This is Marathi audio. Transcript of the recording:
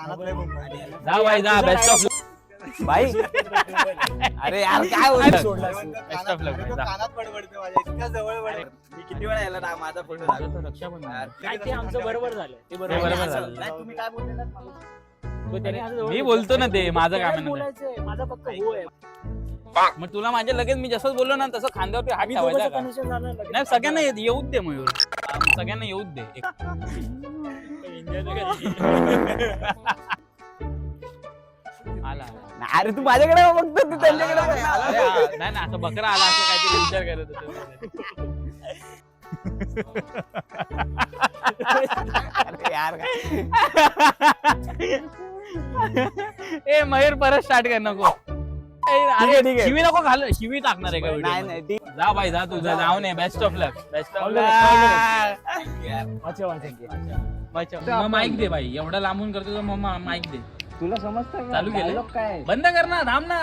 जा भाई जा, बेस्ट ऑफ भाई अरे यार काय बोलतो सोडलास तू? बेस्ट ऑफ लक. कानात पडपडते माझ्या, इतका जवळ पडे. मी किती वेळा याला माझा फोटो रक्षाबंधन काय ते आमचं बरोबर झालं ते ते बरोबर झालं. तुम्ही काय बोललेलात मला? मी बोलतो ना ते माझं काम आहे ना ते. बोलायचंय माझा फक्त हो आहे. मग तुला माझ्या लगेच मी जसं बोललो ना तसं खांद्यावरती हात मी ठेवायचा दोघांचं का? connection झालं लगेच. नाही सगळ्यांना येऊच दे मयूर, सगळ्यांना येऊच दे. आला अरे तू माझ्याकडे बघतो तू त्यांच्याकडे बघ ना. अरे हा, नाही ना असं बकरा आला असं काहीतरी विचार करत होतो. अरे यार काय? ए मयूर परत स्टार्ट कर नको. आहे, ठीक आहे. शिवी नको घाल, शिवी टाकणार आहे का नाही व्हिडिओ? नाही ठीक. जा भाई जा, तुझं जाऊ नये. Best of luck, best of All luck. the वाचा, वाचा. मग माईक दे भाई, एवढा लांबून करतो तर मग माईक दे. तुला समजतं का? चालू केलंय? Dialogue काय आहे? बंद कर ना, थांब ना.